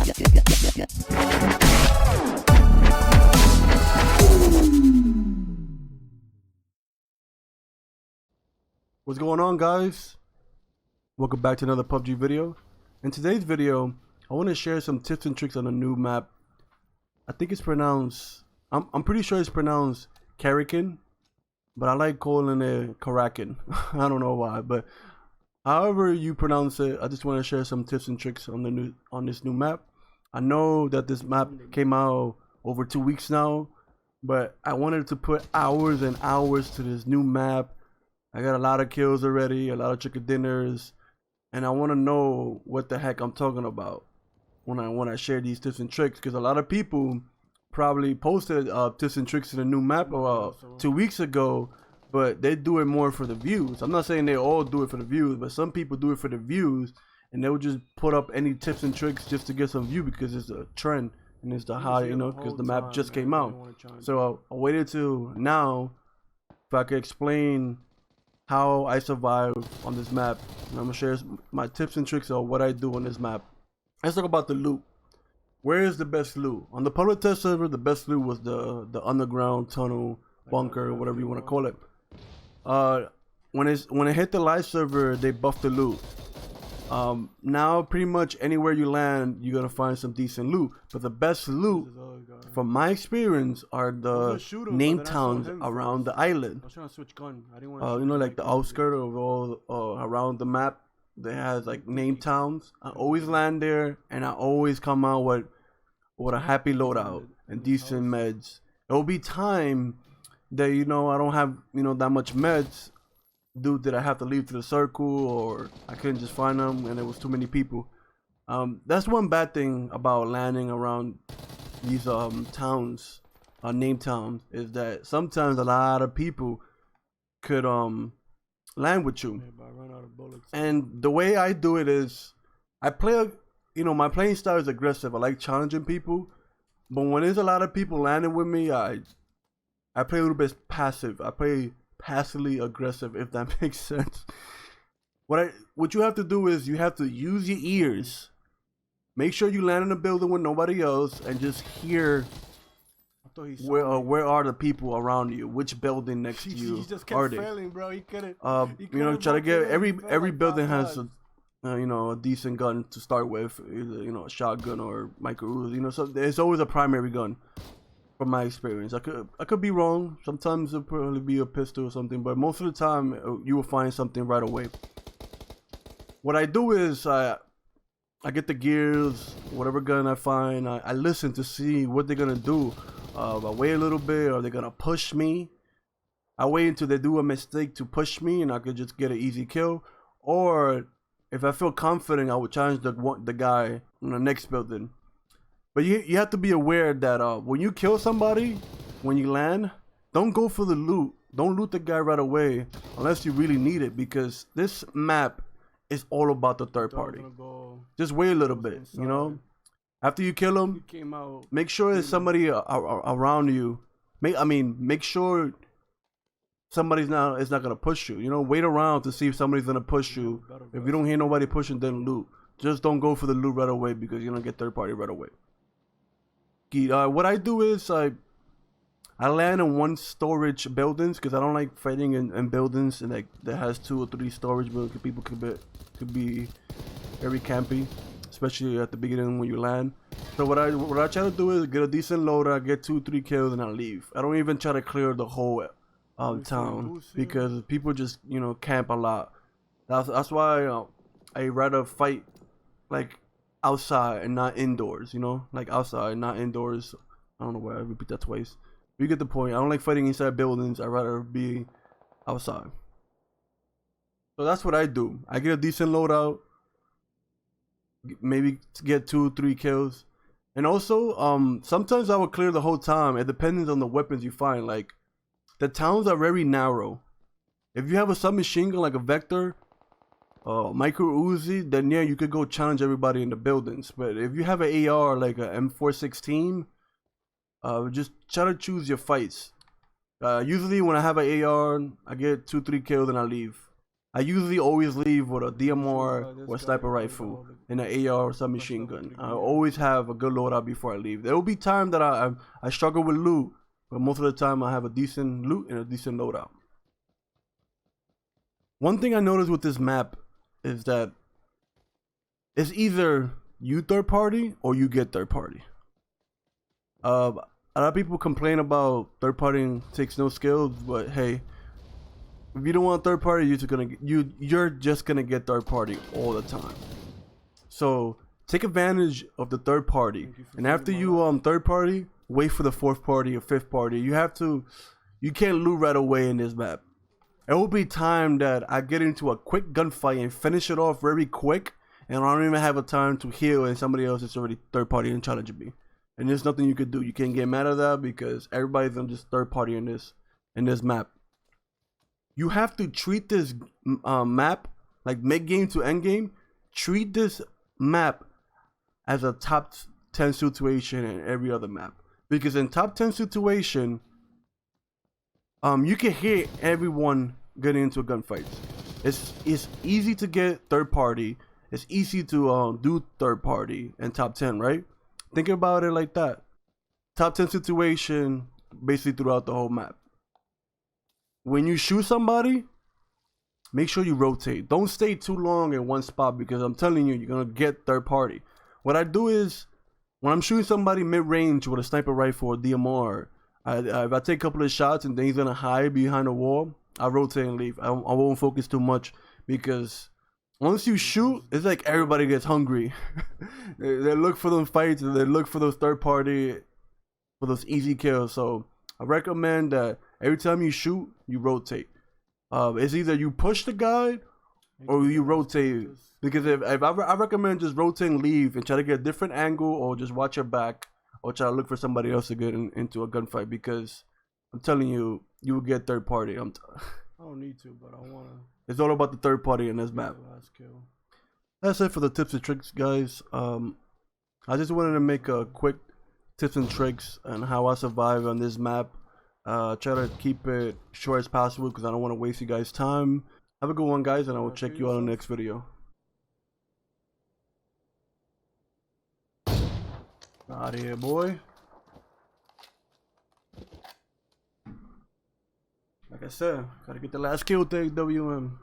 What's going on, guys? Welcome back to another PUBG video. In today's video, I want to share some tips and tricks on a new map. I think it's pronounced, I'm pretty sure it's pronounced Karakin, but I like calling it Karakin. I don't know why, but however you pronounce it, I just want to share some tips and tricks on this new map. I know that this map came out over 2 weeks now, but I wanted to put hours and hours to this new map. I got a lot of kills already, a lot of chicken dinners, and I want to know what the heck I'm talking about when I share these tips and tricks, because a lot of people probably posted tips and tricks to the new map 2 weeks ago, but they do it more for the views. I'm not saying they all do it for the views, but some people do it for the views, and they'll just put up any tips and tricks just to get some view because it's a trend and it's the high, you know, because the map just came out. So I waited till now if I could explain how I survive on this map, and I'm gonna share my tips and tricks of what I do on this map. Let's talk about the loot. Where is the best loot? On the public test server, the best loot was the underground tunnel, bunker, whatever you want to call it. When it hit the live server, they buffed the loot. Now pretty much anywhere you land, you're gonna find some decent loot, but the best loot from my experience are the name towns around the island. You know, like the outskirts of all around the map, they has like name towns. I always land there, and I always come out with a happy loadout and decent meds. It will be time that, you know, I don't have, you know, that much meds. Dude, did I have to leave to the circle, or I couldn't just find them and there was too many people. That's one bad thing about landing around these towns, name towns, is that sometimes a lot of people could land with you. And the way I do it is I play, you know, my playing style is aggressive. I like challenging people, but when there's a lot of people landing with me, I play a little bit passive. I play passively aggressive, if that makes sense. What you have to do is you have to use your ears. Make sure you land in a building with nobody else and just hear where are the people around you, which building next to you are they. Bro. He couldn't, you know, try to get every building has a, you know, a decent gun to start with, either, you know, a shotgun or micro Uzi, you know, so there's always a primary gun. From my experience, I could be wrong. Sometimes it'll probably be a pistol or something, but most of the time you will find something right away. What I do is I get the gears, whatever gun I find. I listen to see what they're gonna do. I wait a little bit. Are they gonna push me? I wait until they do a mistake to push me, and I could just get an easy kill. Or if I feel confident, I would challenge the guy in the next building. But you have to be aware that when you kill somebody, when you land, don't go for the loot. Don't loot the guy right away unless you really need it, because this map is all about the third party. Just wait a little bit, you know. After you kill him, make sure there's somebody around you. Make sure somebody's not gonna push you. You know, wait around to see if somebody's gonna push you. If you don't hear nobody pushing, then loot. Just don't go for the loot right away, because you're gonna get third party right away. What I do is I land in one storage buildings, because I don't like fighting in buildings and like that has 2 or 3 storage buildings. People could be very campy, especially at the beginning when you land. So what I try to do is get a decent loader, get 2-3 kills, and I leave. I don't even try to clear the whole town, because people just, you know, camp a lot. That's why I rather fight like outside and not indoors, you know, like outside, not indoors. I don't know why I repeat that twice. You get the point. I don't like fighting inside buildings. I'd rather be outside. So that's what I do. I get a decent loadout, maybe get 2-3 kills, and also sometimes I will clear the whole time. It depends on the weapons you find. Like, the towns are very narrow. If you have a submachine gun like a Vector, micro Uzi, then yeah, you could go challenge everybody in the buildings. But if you have an AR like a M416, just try to choose your fights. Usually when I have an AR, I get 2-3 kills and I leave. I usually always leave with a DMR or a sniper rifle and an AR or submachine gun. I always have a good loadout before I leave. There will be time that I struggle with loot, but most of the time I have a decent loot and a decent loadout. One thing I noticed with this map is that it's either you third party or you get third party. A lot of people complain about third party takes no skills, but hey, if you don't want third party, you're just gonna get third party all the time. So take advantage of the third party, and after you third party, wait for the fourth party or fifth party. You can't loot right away in this map. It will be time that I get into a quick gunfight and finish it off very quick, and I don't even have a time to heal, and somebody else is already third party and challenging me. And there's nothing you could do. You can't get mad at that because everybody's on just third party in this map. You have to treat this map like mid game to end game. Treat this map as a top 10 situation in every other map, because in top 10 situation, you can hear everyone getting into a gunfight. It's easy to get third party. It's easy to do third party in top 10, right? Think about it like that. Top 10 situation basically throughout the whole map. When you shoot somebody, make sure you rotate. Don't stay too long in one spot, because I'm telling you, you're gonna get third party. What I do is, when I'm shooting somebody mid-range with a sniper rifle or DMR, if I take a couple of shots and then he's gonna hide behind a wall, I rotate and leave. I won't focus too much, because once you shoot, it's like everybody gets hungry. they look for them fights, and they look for those third party, for those easy kills. So I recommend that every time you shoot, you rotate. It's either you push the guy or you rotate. Because if I recommend just rotate and leave and try to get a different angle, or just watch your back, or try to look for somebody else to get into a gunfight. Because I'm telling you, you will get third party. I don't need to, but I wanna. It's all about the third party in this map. That's it for the tips and tricks, guys. I just wanted to make a quick tips and tricks on how I survive on this map. Try to keep it short as possible, because I don't want to waste you guys' time. Have a good one, guys, and I will check you out in the next video. Out of here, boy. Like I said, gotta get the last kill, take WM.